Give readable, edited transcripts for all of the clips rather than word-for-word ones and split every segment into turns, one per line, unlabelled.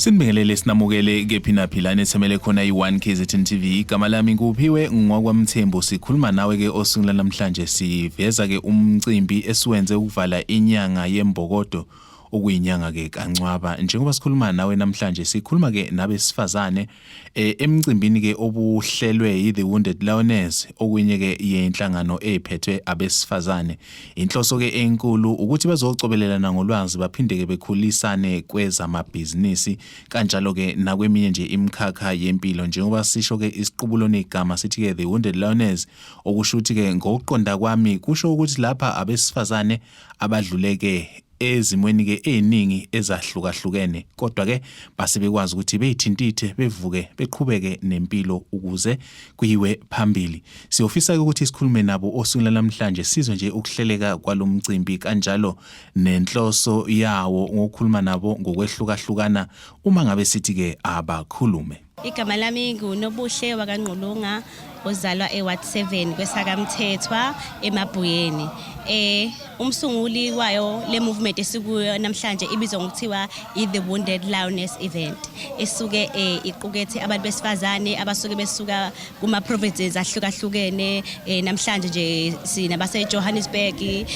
Sinibingelele sinamukele kephina philane semele khona i1 KZN TV. Igama lami nguphiwe ngwakwamthembu, sikhuluma nawe ke osungula namhlanje siveza ke umcimbi esiwenze ukuvala inyanga yembokodo okuyinyanga ke kaNcwaba. Njengoba sikhuluma nawe namhlanje sikhuluma ke nabesifazane emcimbini ke obuhlelwe The Wounded Lioness, okunye ke yenhlangano ephethwe abesifazane. Inhloso ke enkulu ukuthi bazocobelelana ngolwazi baphinde ke bekhulisane kwezamabhizinisi kanjalo ke nakweminye nje imikhakha yempilo. Njengoba sisho ke isiqubulo negama sithi ke The Wounded Lioness, okushuthi ke ngokuqonda kwami kusho ukuthi lapha abesifazane abadluleke ezimweni ke eningi ezahlukahlukene, kodwa ke base bekwazi ukuthi beyithintithe bevuke beqhubeke nempilo ukuze kuyiwe phambili. Siyofisa ukuthi isikhulume nabo osungula namhlanje sizwe nje ukuhleleka kwalomcimbi kanjalo nenhloso yawo ngokukhuluma nabo ngokwehlukahlukana uma ngabe sithi ke abakhulume.
Igama lami nguNobuhle wakaNgqulunga, ozalwa eWard 7 kweSakamthethwa eMabhuyeni. Umsunguli wayo le movement esikuyo namhlanje ibizwa ngokuthiwa The Wounded Lioness event. Esuke iqukethe abantu besifazane abasuke besuka kuma provinces ahlukahlukene. Namhlanje nje sinabase Johannesburg,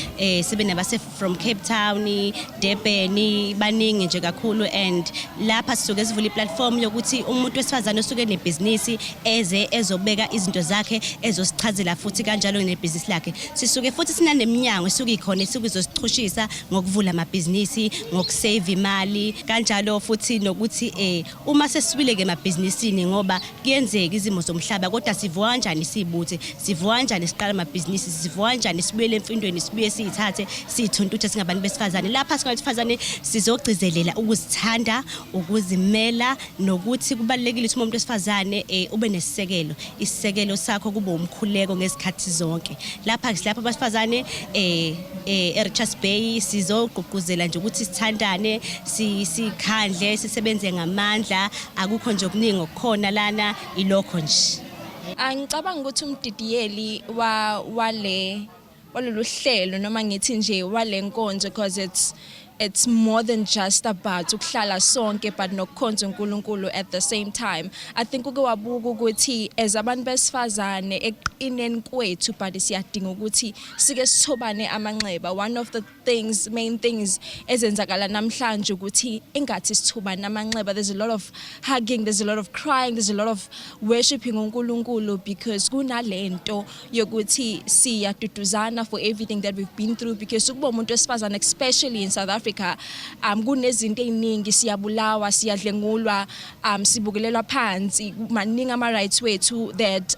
sibe nabase from Cape Town, Durban, baningi nje kakhulu, and lapha sisuke sivula iplatform yokuthi umuntu wesifazane osuke nebhizinisi ezobeka izinto zakhe ezosichazela futhi kanjalo nebhizinisi lakhe. Sisuke futhi sinaneminyango esuke ikhona esukuzosichushisa ngokuvula amabhizinisi, ngokusave imali kanjalo futhi nokuthi uma sesibile ke emabhizinisini ngoba kuyenzeka izimo zomhlaba, kodwa sivuka kanjani sibuthe, sivuka kanjani siqala amabhizinisi, sivuka kanjani sibuyele emfundweni, sibuye siyithathe siyithuntuthe singabantu besifazane. Lapha singabesifazane sizogcizelela ukuzithanda, ukuzimela, nokuthi kubalekile ukuthi umuntu wesifazane ube nesisekelo. Isisekelo sakho kube umkhuleko ngezikhathi zonke. Lapha abasifazane eRichards Bay sizogqugquzela nje ukuthi sithandane, sikhandle, sisebenze ngamandla, akukho nje okuningi okukhona lana, ilokho nje.
Ngicabanga ukuthi umdidiyeli walolu hlelo noma ngithi nje walenkonzo, because it's more than just about ukuhlala sonke but nokukhonza uNkulunkulu at the same time. I think uke wabuka ukuthi as abantu besifazane eqineni kwethu but siyadinga ukuthi sike sithobane amanxeba. One of the main things ezenzakala namhlanje ukuthi ingathi sithobane amanxeba. There's a lot of hugging, there's a lot of crying, there's a lot of worshiping uNkulunkulu, because kunalento yokuthi siyaduduzana for everything that we've been through, because ukuba umuntu wesifazane especially in South Africa kunezinto eziningi, siyabulawa, siyadlengulwa, sibukelelwa phansi, maningi ama rights wethu that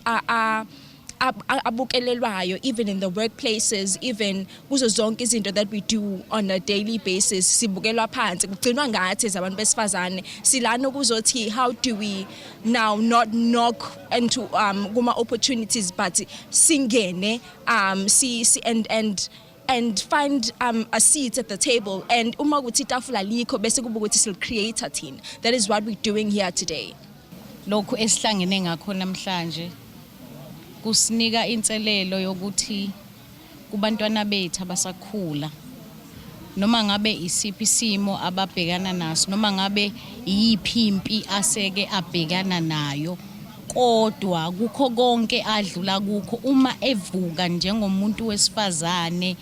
abukelelwayo, even in the workplaces, even kuzo zonke izinto that we do on a daily basis sibukelwa phansi. Kugcinwa ngathi zabantu besifazane silana ukuzothi how do we now not knock into kuma opportunities but singene and find a seat at the table, and uma ukuthi itafula likho bese kuba ukuthi sil creator thina. That is what we're doing here today.
Lokho esihlangene ngakho namhlanje kusinika inselelo yokuthi kubantwana bethu abasakhula, noma ngabe isiphi isimo ababhekana naso, noma ngabe yiphimpi aseke abhekana nayo, kodwa kukho konke adlula kukho uma evuka njengomuntu wesifazane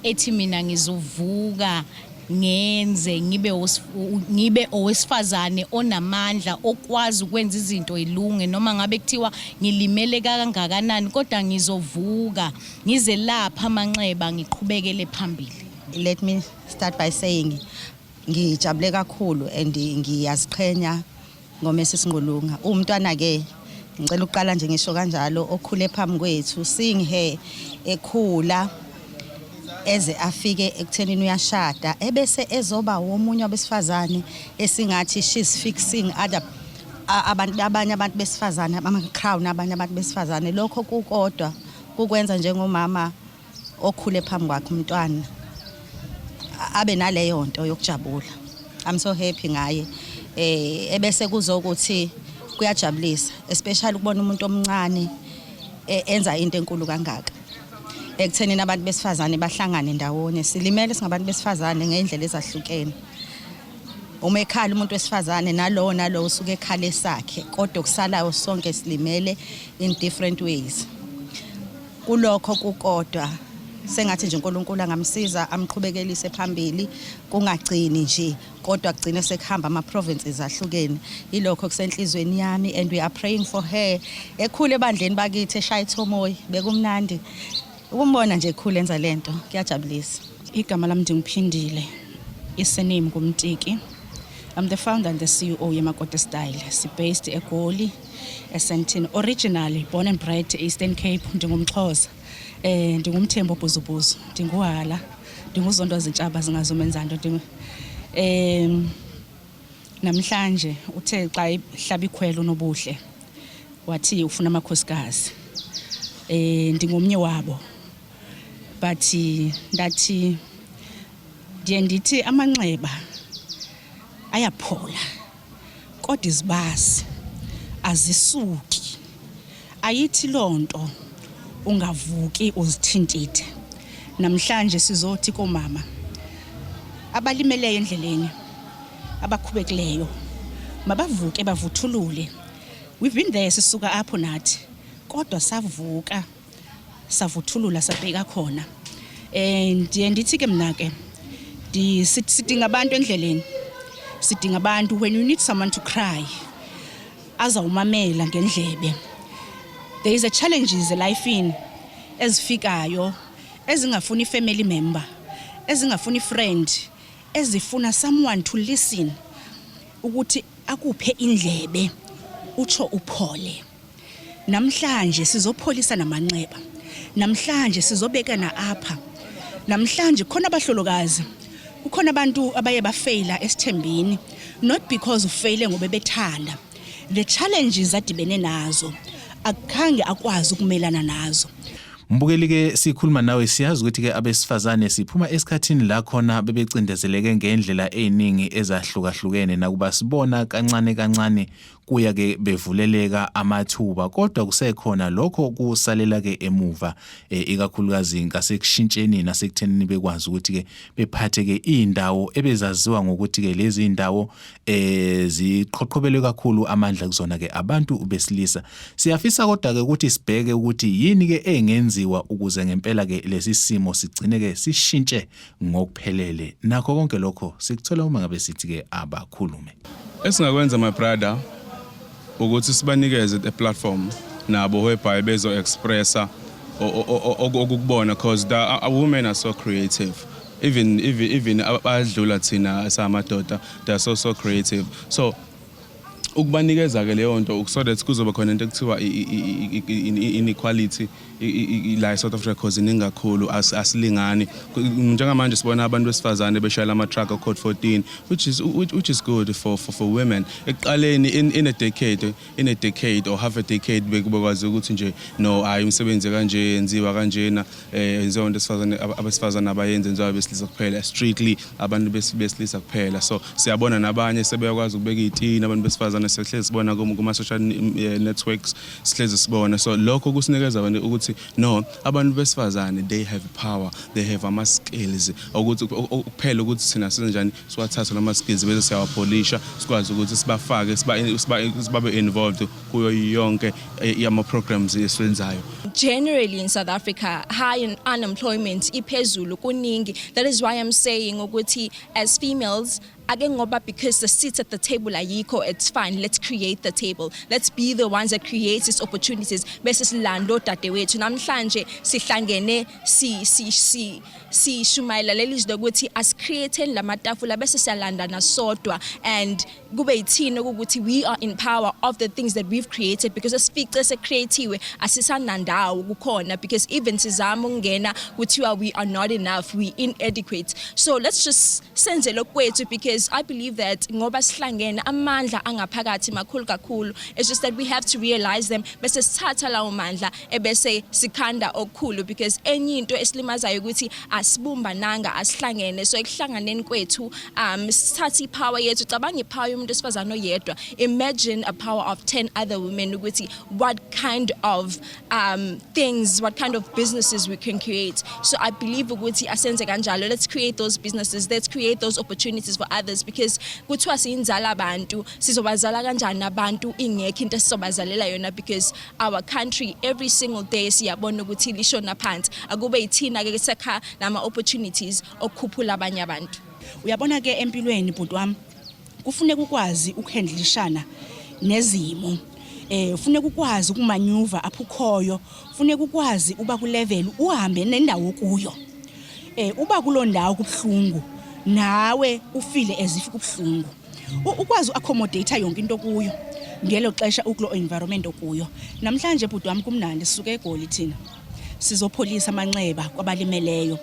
ethi mina ngizovuka ngenze ngibe owesifazane onamandla okwazi ukwenza izinto ilunge, noma ngabe kuthiwa ngilimele kangakanani kodwa ngizovuka ngize lapha amanxeba ngiqhubekele phambili.
Let me start by saying ngijabule kakhulu and ngiyaziqhenya ngoMrs Ngqulunga. Umntwana ke ngicela uqala nje ngisho kanjalo okhule phambi kwethu, seeing her ekhula eze afike ekuthenini uyashada ebese ezoba womunye wabesifazane esingathi she's fixing abanye abantu besifazane, ama-crown abanye abantu besifazane. Lokho kukodwa kukwenza njengomama okhule phambi kwakhe umntwana abe naleyo nto yokujabula. I'm so happy ngaye. Ebese kuzokuthi kuyajabulisa, especially ukubona umuntu omncane enza into enkulu kangaka. Ekuthenini abantu besifazane bahlangane ndawonye, silimele singabantu besifazane ngendlela ezahlukene. uma ekhala umuntu wesifazane nalo usuke ekhale sakhe kodwa kusalayo sonke silimele in different ways. Kulokho kukodwa sengathi nje uNkulunkulu angamsiza amqhubekelise phambili kungagcini nje kodwa kugcine sekuhamba ama provinces ahlukene. Ilokho kusenhlizweni yami and we are praying for her. Ekhule ebandleni bakithi eShaya Thomoyi bekumnandi ukumbona nje ekhule enza lento kuyajabulisa.
Igama lami Ndingiphindile. Isename kuMtiki. I'm the founder and the CEO yeMakoti Style. Si based eGoli, eSandton. Originally born and bred Eastern Cape, ndingumXhosa. Ndingumthembu Bhuzubuzu, ndinguhala, ndinguzondo zintshaba zingazomenzando. Namhlanje uthe xa ihlaba ikhwelo nobuhle wathi ufuna amakhosikazi. Ndingomnye wabo. But ndathi ndithi amanxeba ayaphola kodwa izibasi azisuki. Ayithi lonto ungavuki uzithintithe. Namhlanje sizothi komama abalimeleyo endleleni abakhubekileyo mabavuke bavuthulule. We've been there sisuka apho nathi kodwa savuka savuthulula sabheka khona. Ndithi ke mna ke sidinga abantu endleleni. Sidinga abantu when you need someone to cry azawumamela ngendlebe. There is a challenges life in ezifikayo ezingafuni family member, ezingafuni friend, ezifuna someone to listen ukuthi akuphe indlebe utsho uphole. Namhlanje sizopholisa namanxeba. Namhlanje sizobekana apha. Namhlanje khona abahlolokazi. Kukhona abantu abaye bafeyila esithembini not because ufeyile ngoba bethanda. The challenges adibene nazo akhange akwazi ukumelana nazo.
Mbukeli ke sikhuluma nawe siyazi ukuthi ke abesifazane siphuma esikhathini la khona bebecindezeleke ngendlela eziningi ezahlukahlukene nakuba sibona kancane kuya ke bevuleleka amathuba kodwa kusekhona lokho kusalela ke emuva ikakhulukazi ngasekushintsheni nasekuthenini bekwazi ukuthi ke bephathe ke indawo ebezaziwa ngokuthi ke lezi indawo ziqhoqhobelwe kakhulu amandla kuzona ke abantu besilisa. Siyafisa kodwa ke ukuthi sibheke ukuthi yini ke engenziwa ukuze ngempela ke lesi simo sigcine ke sishintshe ngokuphelele. Nakho konke lokho sikuthola uma ngabe sithi ke abakhulume.
Esingakwenza my brother ukuthi sibanikeze a platform nabo whereby bezo expressa okukubona because the women are so creative. Even abadlula thina samadoda they are so creative. So ukubanikeza ke leyo nto so that kuzoba khona into ekuthiwa inequality la South Africa cause iningakhulu asilingani. Njengamanje sibona abantu besifazane beshayela ama truck code 14 which is good for women. Eqaleni in a decade or half a decade bekwazi ukuthi nje no ayimsebenze kanje yenziwa kanjena yenziwa into abesifazane abayenze njengoba besilisa kuphela strictly abantu besilisa kuphela. So siyabona nabanye sebeyakwazi ukubeka itina abantu besifazane sehlezi sibona kuma social networks sihlezi sibona. So lokho kusinikeza abantu ukuthi no abantu besifazane they have power, they have ama skills ukuthi ukuphela ukuthi thina senjani siwathatha lama skills bese siyawapolisha sikwazi ukuthi sibafake sibabe involved kuyo yonke yama programs esiwenzayo.
Generally in South Africa, high unemployment iphezulu kuningi. That is why I'm saying ukuthi as females because the seats at the table ayikho, it's fine, let's create the table, let's be the ones that create these opportunities. Bese silando dadewethu namhlanje sihlangene si shumayela lelizwe ukuthi as create lamatafula bese siyalanda nasodwa and kube yithini ukuthi we are in power of the things that we've created because asifice secreatiwe asisanandawo kukhona because even sizama ukungena kuthiwa we are not enough, we inadequate. So let's just senze lokwethu because I believe that ngoba sihlangene amandla angaphakathi makhulu kakhulu. It's just that we have to realize them bese sithatha lawo mandla ebese sikhanda okukhulu because enye into esilimazayo ukuthi asibumbananga asihlangene. So ekuhlanganeni kwethu sithatha ipower yethu cabanga ipower umuntu esifazane oyedwa, imagine a power of 10 other women ukuthi what kind of things, what kind of businesses we can create. So I believe ukuthi asenze kanjalo, let's create those businesses, let's create those opportunities for others, because kuthiwa siyinzala abantu, sizobazala kanjani abantu ingekho into esizobazalela yona, because our country every single day siyabona ukuthi lishona phansi, akube yithina ke sekha nama opportunities okukhuphula abanye abantu.
Uyabona ke empilweni bhuti wami kufuneka ukwazi ukuhandlishana nezimo, ufuneka ukwazi ukumanyuva apho ukhoyo, ufuneka ukwazi uba ku level uhambe nendawo kuyo, uba kulo ndawo kubhlungu nawe ufile as if kubhlungu, ukwazi accommodate yonke into kuyo ngelo xesha ukulo environment okuyo. Namhlanje bhuti wami kumnandi sisuke eGoli thina sizopholisa amanxeba kwabalimeleyo,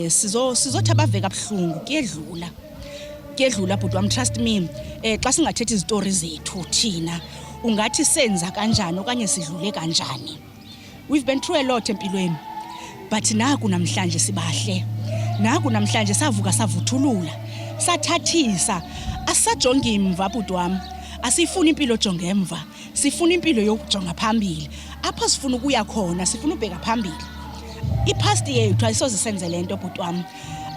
sizothi abaveka abhlungu kuyedlula bhuti wami, trust me. Xa singathetha izitori zethu thina ungathi senza kanjani okanye sidlule kanjani. We've been through a lot empilweni, but naku namhlanje sibahle, naku namhlanje savuka savuthulula, sathathisa, asajonga imva bhuti wami, asifuna impilo jonga emva, sifuna impilo yokujonga phambili. Apho sifuna ukuya khona sifuna ubheka phambili. Ipast yethu ayisoze senze lento bhuti wami,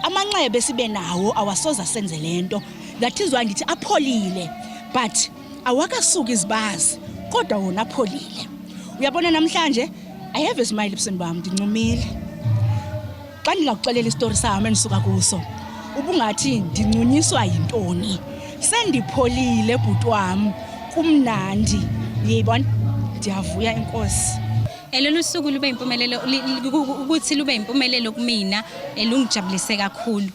amanxeba sibe nawo awasoze senze lento. That is why ngithi apholile, but awakasuka izibazi kodwa wona apholile. Uyabona namhlanje I have a smile ebusweni bami, ndincumile. Xa ndingakuxelela istory sami endisuka kuso ubungathi ndincunyiswa yintoni, sendipholile bhuti wami, kumnandi. Yeyibona, ndiyavuya inkosi.
Lolu suku lube impumelelo ukuthi lube impumelelo kumina, lungijabulise kakhulu.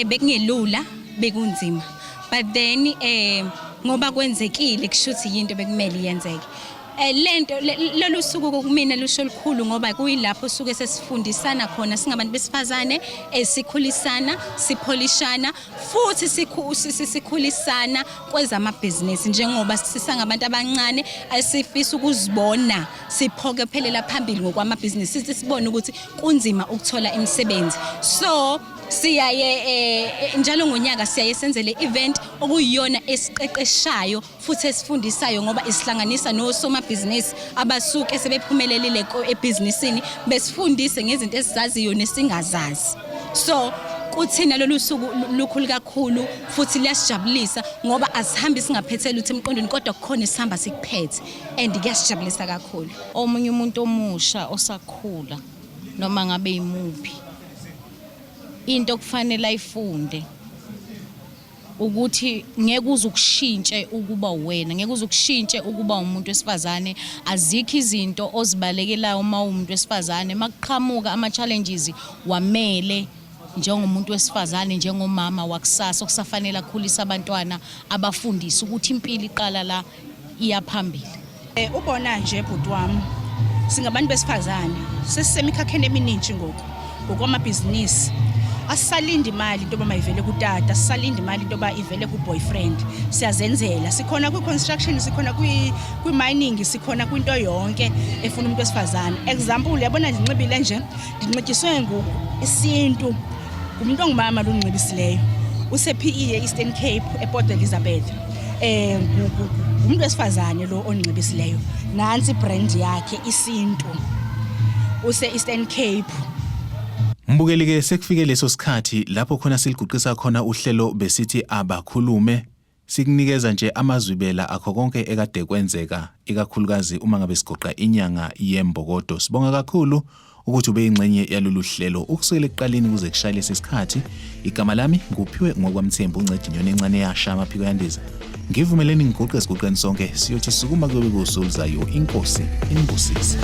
Bekungelula, bekunzima, but then ngoba kwenzekile kushuthi yinto bekumele yenzeke. Lento lolu suku kumina lusho likhulu ngoba kuyilapho suke sesifundisana khona singabantu besifazane, sikhulisana, sipholishana, futhi sikhulisana kwezamabhizinisi njengoba sisangabantu abancane asifisa ukuzibona siphokophelela phambili ngokwamabhizinisi, sithi sibone ukuthi kunzima ukuthola imisebenzi. So siyaye njalo ngonyaka siyaye senzele event okuyiyona esiqeqeshayo futhi esifundisayo ngoba isihlanganisa nosomabhizinisi abasuke sebephumelelile ebhizinisini, besifundise ngezinto esizaziyo nesingazazi. So kuthina lolu suku lukhulu kakhulu futhi liyasijabulisa ngoba asihambi singaphethela uthi emqondweni kodwa kukhona isihamba sikuphethe, and kuyasijabulisa kakhulu.
Omunye umuntu omusha osakhula noma ngabe imuphi, into kufanele ayifunde ukuthi ngeke uzukushintshe ukuba wena, ngeke uzukushintshe ukuba umuntu wesifazane. Azikho izinto ozibalekelayo uma umuntu wesifazane, makuqhamuka ama challenges wamele njengomuntu wesifazane, njengomama wakusasa okusafanele akhulisa abantwana, abafundisa ukuthi impilo iqala la iyaphambili.
Ubona nje bhuti wami, singabantu besifazane sesisemikhakheni eminingi ngokwamabhizinisi. Asisalindi imali into ba mayivele kutata, asisalindi imali into ba ivele ku boyfriend, siyazenzela. Sikhona ku construction, sikhona ku mining, sikhona kwinto yonke efuna umuntu wesifazane. Example, yabona ndinxibile nje, ndinxityiswe isintu umuntu ongumama lunxibisileyo usePE Eastern Cape ePort Elizabeth. Umuntu wesifazane lo onxibisileyo, nansi brand yakhe isintu use Eastern Cape.
Mbukeli ke sekufike leso sikhathi lapho khona siliguqisa khona uhlelo besithi abakhulume, sikunikeza nje amazwibela akho konke ekade kwenzeka, ikakhulukazi uma ngabe sigoqa inyanga yembokodo. Sibonga kakhulu ukuthi ube ingxenye yalolu hlelo ukusukela ekuqaleni kuze kushayile lesikhathi. Igama lami nguphiwe ngokwamthembu uNcedinyoni encane yasha amaphiko yandiza. Ngivumeleni ngiguqe sonke siyothi sukuma kube kusulizayo. Inkosi inibusise.